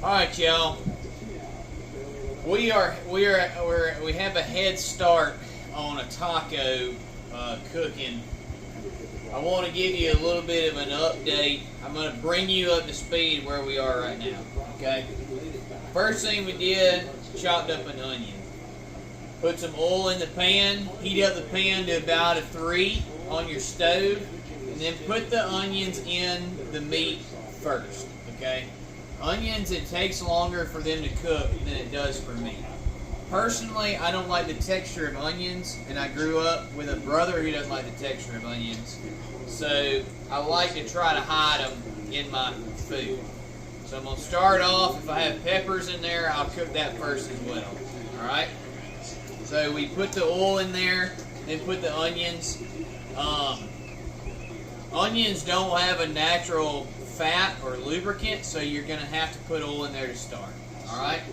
All right, y'all. We have a head start on a taco cooking. I want to give you a little bit of an update. I'm going to bring you up to speed where we are right now. Okay. First thing we did, chopped up an onion. Put some oil in the pan. Heat up the pan to about a 3 on your stove, and then put the onions in the meat first. Okay. Onions, it takes longer for them to cook than it does for meat. Personally, I don't like the texture of onions, and I grew up with a brother who doesn't like the texture of onions. So I like to try to hide them in my food. So I'm going to start off, if I have peppers in there, I'll cook that first as well. Alright? So we put the oil in there, then put the onions. Onions don't have a natural fat or lubricant, so you're going to have to put oil in there to start. Alright?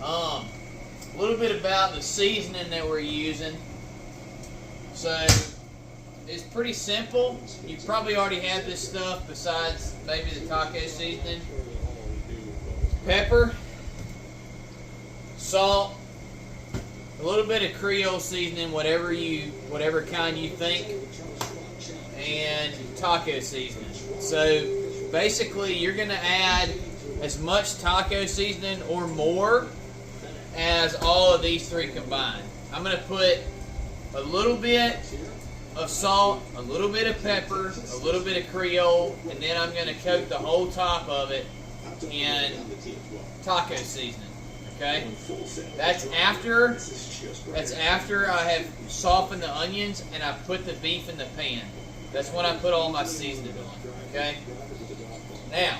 A little bit about the seasoning that we're using. So it's pretty simple. You probably already have this stuff besides maybe the taco seasoning. Pepper, salt, a little bit of Creole seasoning, whatever kind you think, and taco seasoning. So basically you're going to add as much taco seasoning or more as all of these three combined. I'm going to put a little bit of salt, a little bit of pepper, a little bit of Creole, and then I'm going to coat the whole top of it in taco seasoning. Okay? That's after I have softened the onions and I put the beef in the pan. That's when I put all my seasoning on. Okay? Now,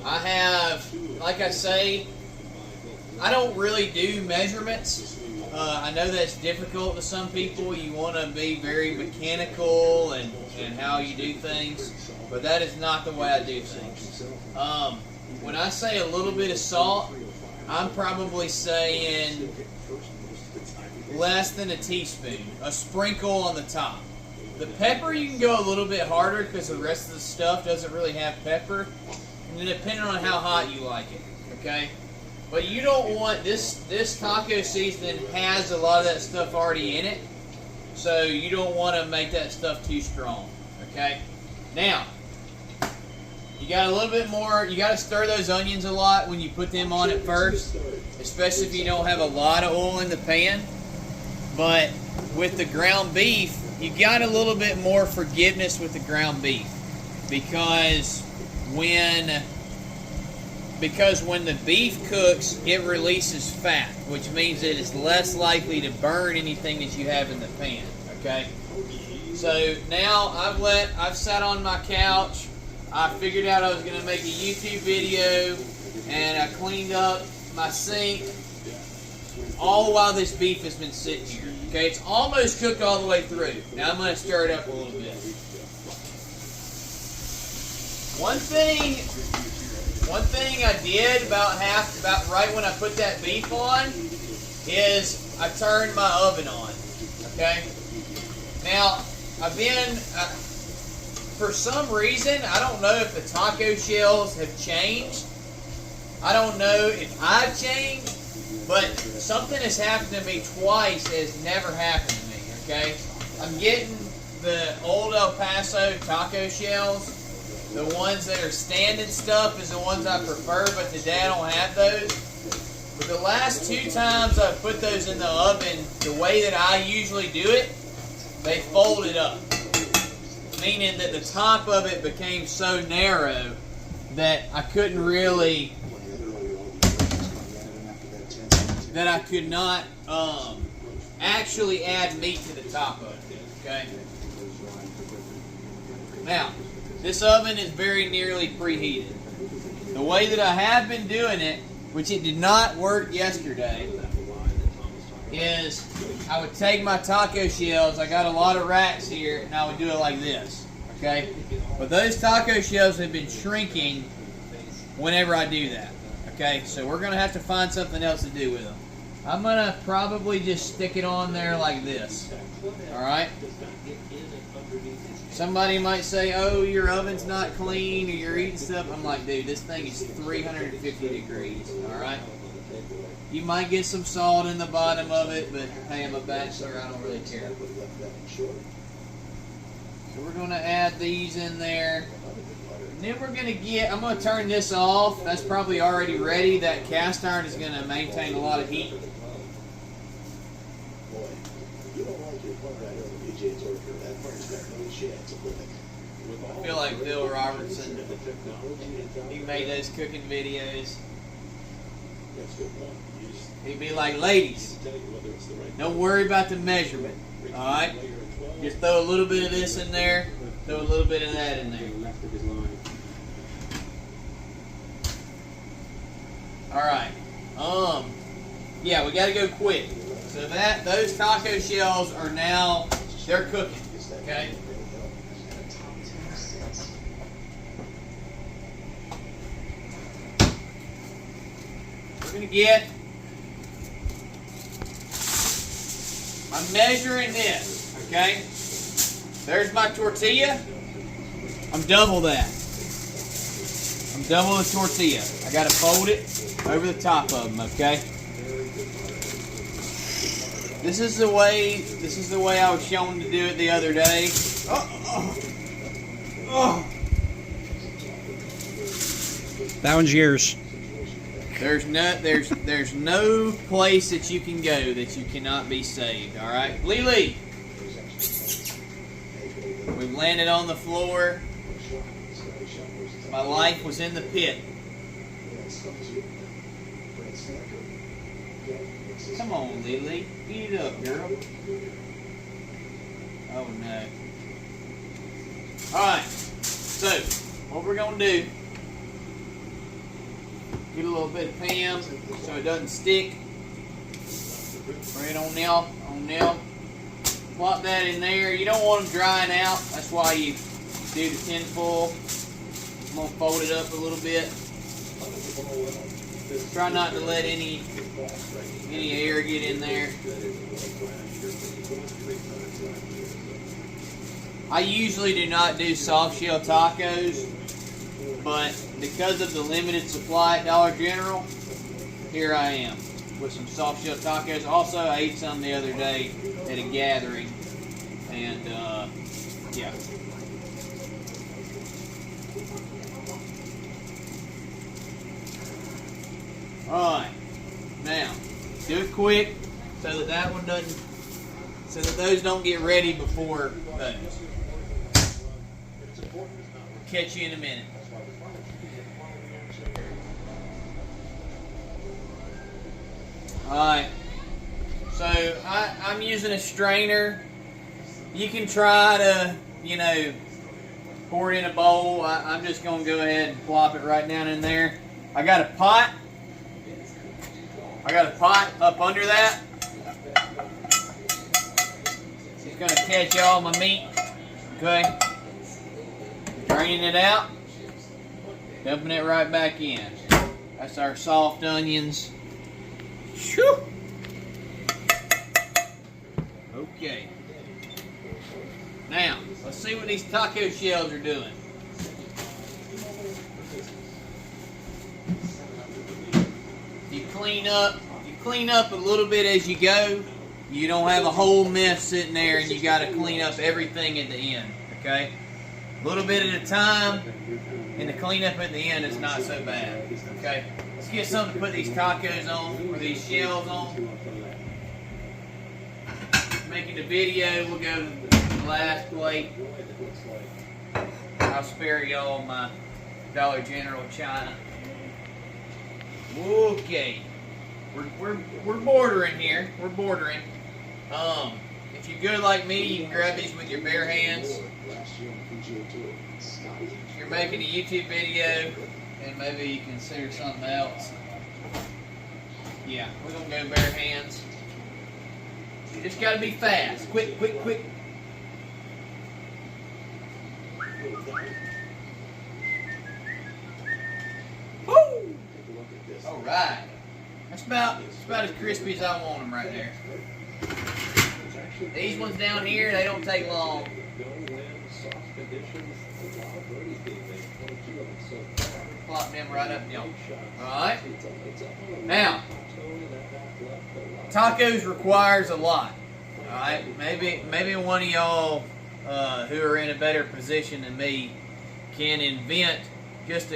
I have, like I say, I don't really do measurements. I know that's difficult to some people. You want to be very mechanical and how you do things, but that is not the way I do things. When I say a little bit of salt, I'm probably saying less than a teaspoon, a sprinkle on the top. The pepper, you can go a little bit harder because the rest of the stuff doesn't really have pepper, and then depending on how hot you like it, okay? But you don't want, this taco seasoning has a lot of that stuff already in it, so you don't want to make that stuff too strong, okay? Now, you got a little bit more, you got to stir those onions a lot when you put them on at first, especially if you don't have a lot of oil in the pan. But with the ground beef, you got a little bit more forgiveness with the ground beef, because when the beef cooks, it releases fat, which means that it's less likely to burn anything that you have in the pan. Okay. So now I've sat on my couch. I figured out I was going to make a YouTube video, and I cleaned up my sink, all while this beef has been sitting here. Okay, it's almost cooked all the way through. Now I'm going to stir it up a little bit. One thing I did about right when I put that beef on is I turned my oven on. Okay. Now for some reason, I don't know if the taco shells have changed. I don't know if I've changed, but something has happened to me twice that has never happened to me, okay? I'm getting the old El Paso taco shells. The ones that are standing stuff is the ones I prefer, but today I don't have those. But the last 2 times I've put those in the oven, the way that I usually do it, they folded up. Meaning that the top of it became so narrow that I could not actually add meat to the top of it. Okay. Now, this oven is very nearly preheated. The way that I have been doing it, which it did not work yesterday, is I would take my taco shells, I got a lot of racks here, and I would do it like this, okay? But those taco shells have been shrinking whenever I do that, okay? So we're going to have to find something else to do with them. I'm gonna probably just stick it on there like this. Alright? Somebody might say, oh, your oven's not clean or you're eating stuff. I'm like, dude, this thing is 350 degrees. Alright? You might get some salt in the bottom of it, but hey, I'm a bachelor, I don't really care. So we're gonna add these in there. And then we're gonna I'm gonna turn this off. That's probably already ready. That cast iron is gonna maintain a lot of heat. I feel like Bill Robertson. He made those cooking videos. He'd be like, ladies, don't worry about the measurement. Alright? Just throw a little bit of this in there, throw a little bit of that in there. Alright. Yeah, we gotta go quick. So those taco shells are now, they're cooking. Okay? We're gonna get, I'm measuring this, okay? There's my tortilla. I'm double that. I'm double the tortilla. I gotta fold it over the top of them, okay? This is the way I was shown to do it the other day. That one's yours. There's no place that you can go that you cannot be saved. All right, Lily. We've landed on the floor. My life was in the pit. Come on, Lily. Eat it up, girl. Oh no. All right. So what we're gonna do? Get a little bit of Pam so it doesn't stick. Right on now, Plop that in there. You don't want them drying out. That's why you do the tin foil. I'm gonna fold it up a little bit. Try not to let any air get in there. I usually do not do soft shell tacos, but because of the limited supply at Dollar General, here I am with some soft shell tacos. Also, I ate some the other day at a gathering, and yeah. Alright, now, do it quick so that those don't get ready before those. Catch you in a minute. Alright, so I'm using a strainer. You can try to, pour it in a bowl. I'm just going to go ahead and plop it right down in there. I got a pot up under that. It's going to catch all my meat. Okay. Draining it out. Dumping it right back in. That's our soft onions. Whew. Okay. Now, let's see what these taco shells are doing. You clean up a little bit as you go. You don't have a whole mess sitting there and you got to clean up everything at the end, okay? A little bit at a time, and the cleanup at the end is not so bad, okay? Let's get something to put these tacos on, or these shells on. Making the video, we'll go to the last plate. I'll spare y'all my Dollar General china. Okay, we're bordering here. We're bordering. If you're good like me, you can grab these with your bare hands. If you're making a YouTube video, and maybe you consider something else. Yeah, we're gonna go bare hands. You just gotta be fast. Quick, quick, quick. Woo! Alright. That's about as crispy as I want them right there. These ones down here, they don't take long. Plop them right up there. Alright? Now, tacos requires a lot. Alright? Maybe one of y'all who are in a better position than me can invent just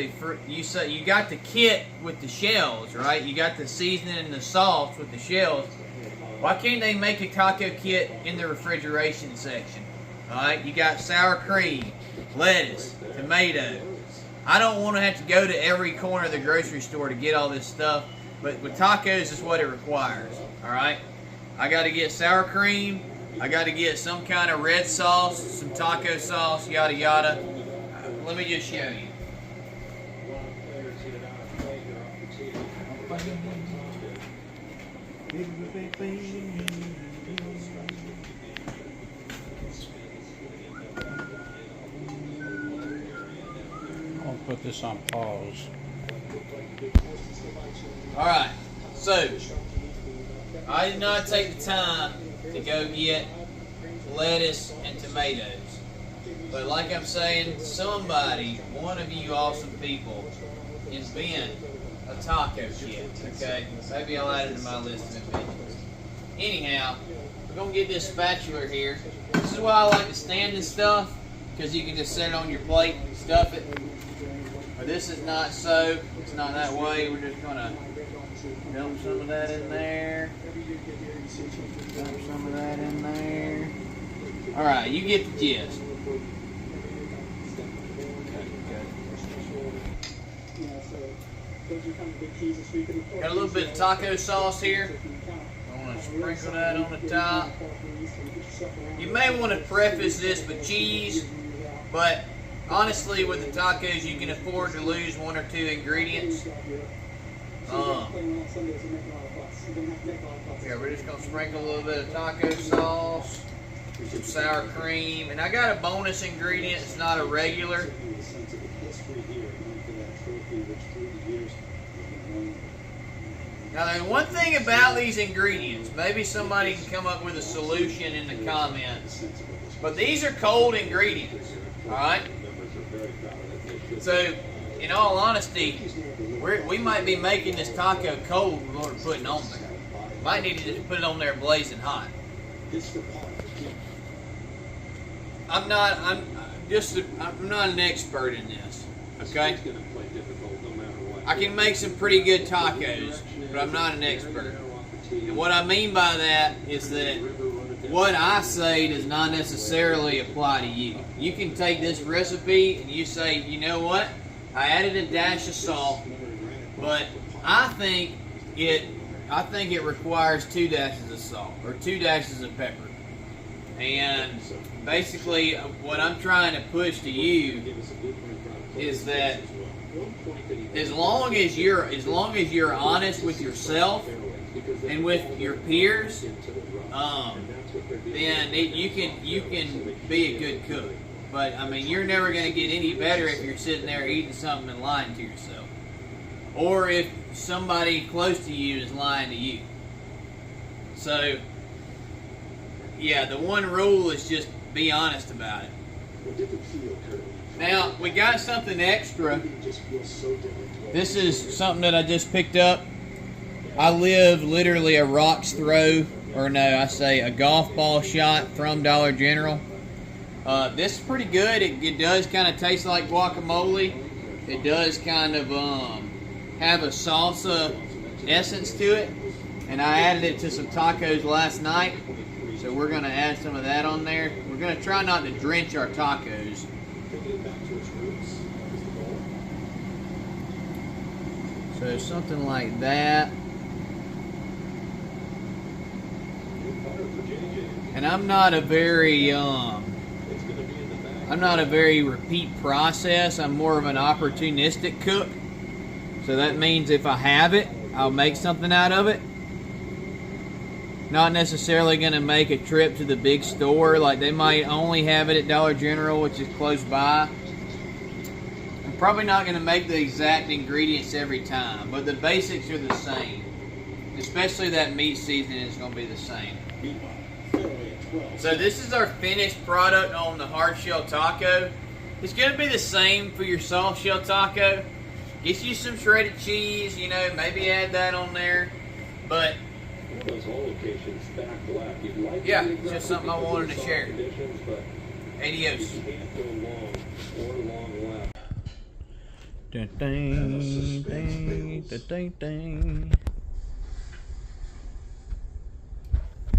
you got the kit with the shells, right? You got the seasoning and the sauce with the shells. Why can't they make a taco kit in the refrigeration section? Alright, you got sour cream, lettuce, tomato. I don't want to have to go to every corner of the grocery store to get all this stuff, but with tacos is what it requires. Alright? I got to get sour cream, I got to get some kind of red sauce, some taco sauce, yada yada. Let me just show you. I'll put this on pause. Alright, so I did not take the time to go get lettuce and tomatoes. But like I'm saying, somebody, one of you awesome people, invent a taco kit, okay? Maybe I'll add it to my list of inventions. Anyhow, we're going to get this spatula here. This is why I like to stand this stuff, because you can just set it on your plate and stuff it. But this is not so. It's not that way. We're just going to dump some of that in there. Dump some of that in there. Alright, you get the gist. Got a little bit of taco sauce here. I want to sprinkle that on the top. You may want to preface this with cheese, but honestly, with the tacos, you can afford to lose one or two ingredients. Yeah, we're just going to sprinkle a little bit of taco sauce, some sour cream, and I got a bonus ingredient. It's not a regular. Now, there's one thing about these ingredients. Maybe somebody can come up with a solution in the comments. But these are cold ingredients. Alright? So, in all honesty, we might be making this taco cold before we're putting it on there. Might need to just put it on there blazing hot. I'm not an expert in this. Okay? I can make some pretty good tacos, but I'm not an expert. And what I mean by that is that what I say does not necessarily apply to you. You can take this recipe and you say, you know what? I added a dash of salt, but I think it requires 2 dashes of salt or 2 dashes of pepper. And basically, what I'm trying to push to you is that as long as you're honest with yourself and with your peers, then you can be a good cook. But I mean, you're never going to get any better if you're sitting there eating something and lying to yourself, or if somebody close to you is lying to you. So, yeah, the one rule is just be honest about it. Now, we got something extra. This is something that I just picked up. I live literally a rock's throw, or no, I say a golf ball shot from Dollar General. This is pretty good. It does kind of taste like guacamole. It does kind of have a salsa essence to it. And I added it to some tacos last night. So we're going to add some of that on there. We're going to try not to drench our tacos. So something like that. And I'm not a very repeat process. I'm more of an opportunistic cook. So that means if I have it, I'll make something out of it. Not necessarily going to make a trip to the big store. Like they might only have it at Dollar General, which is close by. I'm probably not going to make the exact ingredients every time, but the basics are the same. especially that meat seasoning is going to be the same. So this is our finished product on the hard shell taco. It's going to be the same for your soft shell taco. Get you some shredded cheese, you know, maybe add that on there. But yeah, it's just something I wanted to share. Adios. Ding, ding, ding, ding, ding.